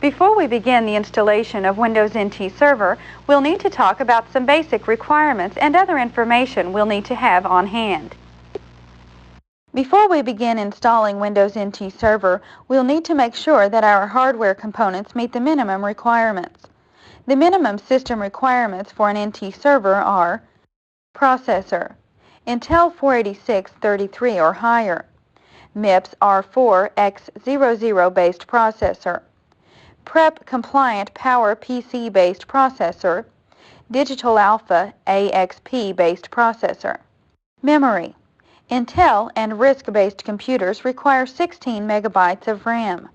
Before we begin the installation of Windows NT Server, we'll need to talk about some basic requirements and other information we'll need to have on hand. Before we begin installing Windows NT Server, we'll need to make sure that our hardware components meet the minimum requirements. The minimum system requirements for an NT server are processor, Intel 486-33 or higher, MIPS R4X00 based processor, PrEP compliant Power PC based processor, Digital Alpha AXP based processor. Memory. Intel and RISC-based computers require 16 megabytes of RAM.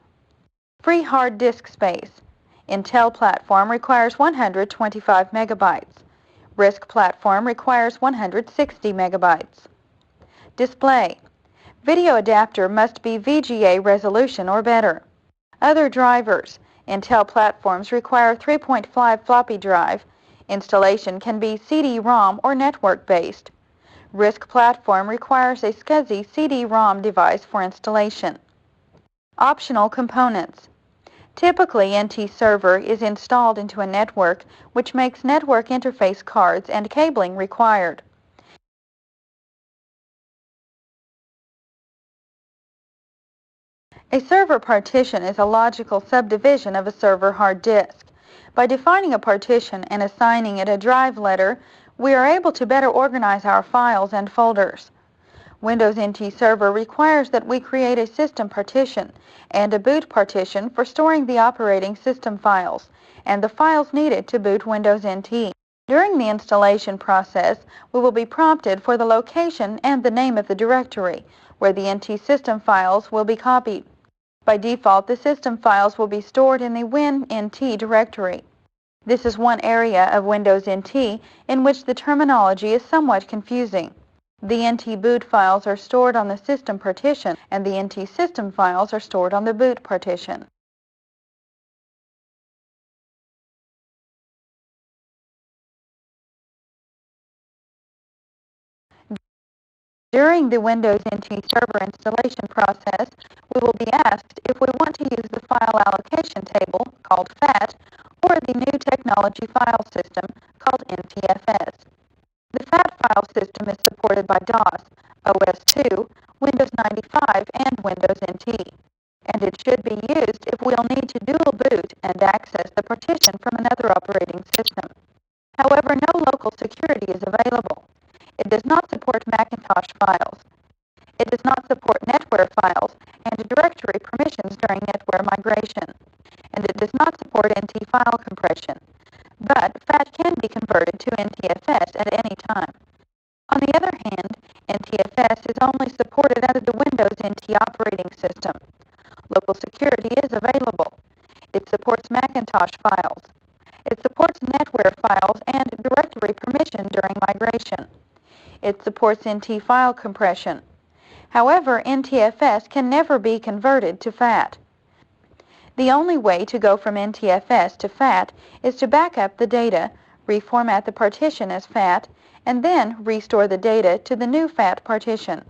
Free hard disk space. Intel platform requires 125 megabytes. RISC platform requires 160 megabytes. Display. Video adapter must be VGA resolution or better. Other drivers. Intel platforms require 3.5 floppy drive. Installation can be CD-ROM or network-based. RISC platform requires a SCSI CD-ROM device for installation. Optional components. Typically, NT Server is installed into a network, which makes network interface cards and cabling required. A server partition is a logical subdivision of a server hard disk. By defining a partition and assigning it a drive letter, we are able to better organize our files and folders. Windows NT Server requires that we create a system partition and a boot partition for storing the operating system files and the files needed to boot Windows NT. During the installation process, we will be prompted for the location and the name of the directory where the NT system files will be copied. By default, the system files will be stored in the WinNT directory. This is one area of Windows NT in which the terminology is somewhat confusing. The NT boot files are stored on the system partition, and the NT system files are stored on the boot partition. During the Windows NT Server installation process, we will be asked if we want to use the file allocation table, called FAT, or the new technology file system, called NTFS. The FAT file system is supported by DOS, OS/2, Windows 95, and Windows NT, and it should be used if we'll need to dual boot and access the partition from another operating system. However, no local security is available. It does not support Macintosh files. It does not support netware files and directory permissions during netware migration. And it does not support NT file compression. But FAT can be converted to NTFS at any time. On the other hand, NTFS is only supported under the Windows NT operating system. Local security is available. It supports Macintosh files. It supports netware files and directory permission during migration. It supports NT file compression. However, NTFS can never be converted to FAT. The only way to go from NTFS to FAT is to back up the data, reformat the partition as FAT, and then restore the data to the new FAT partition.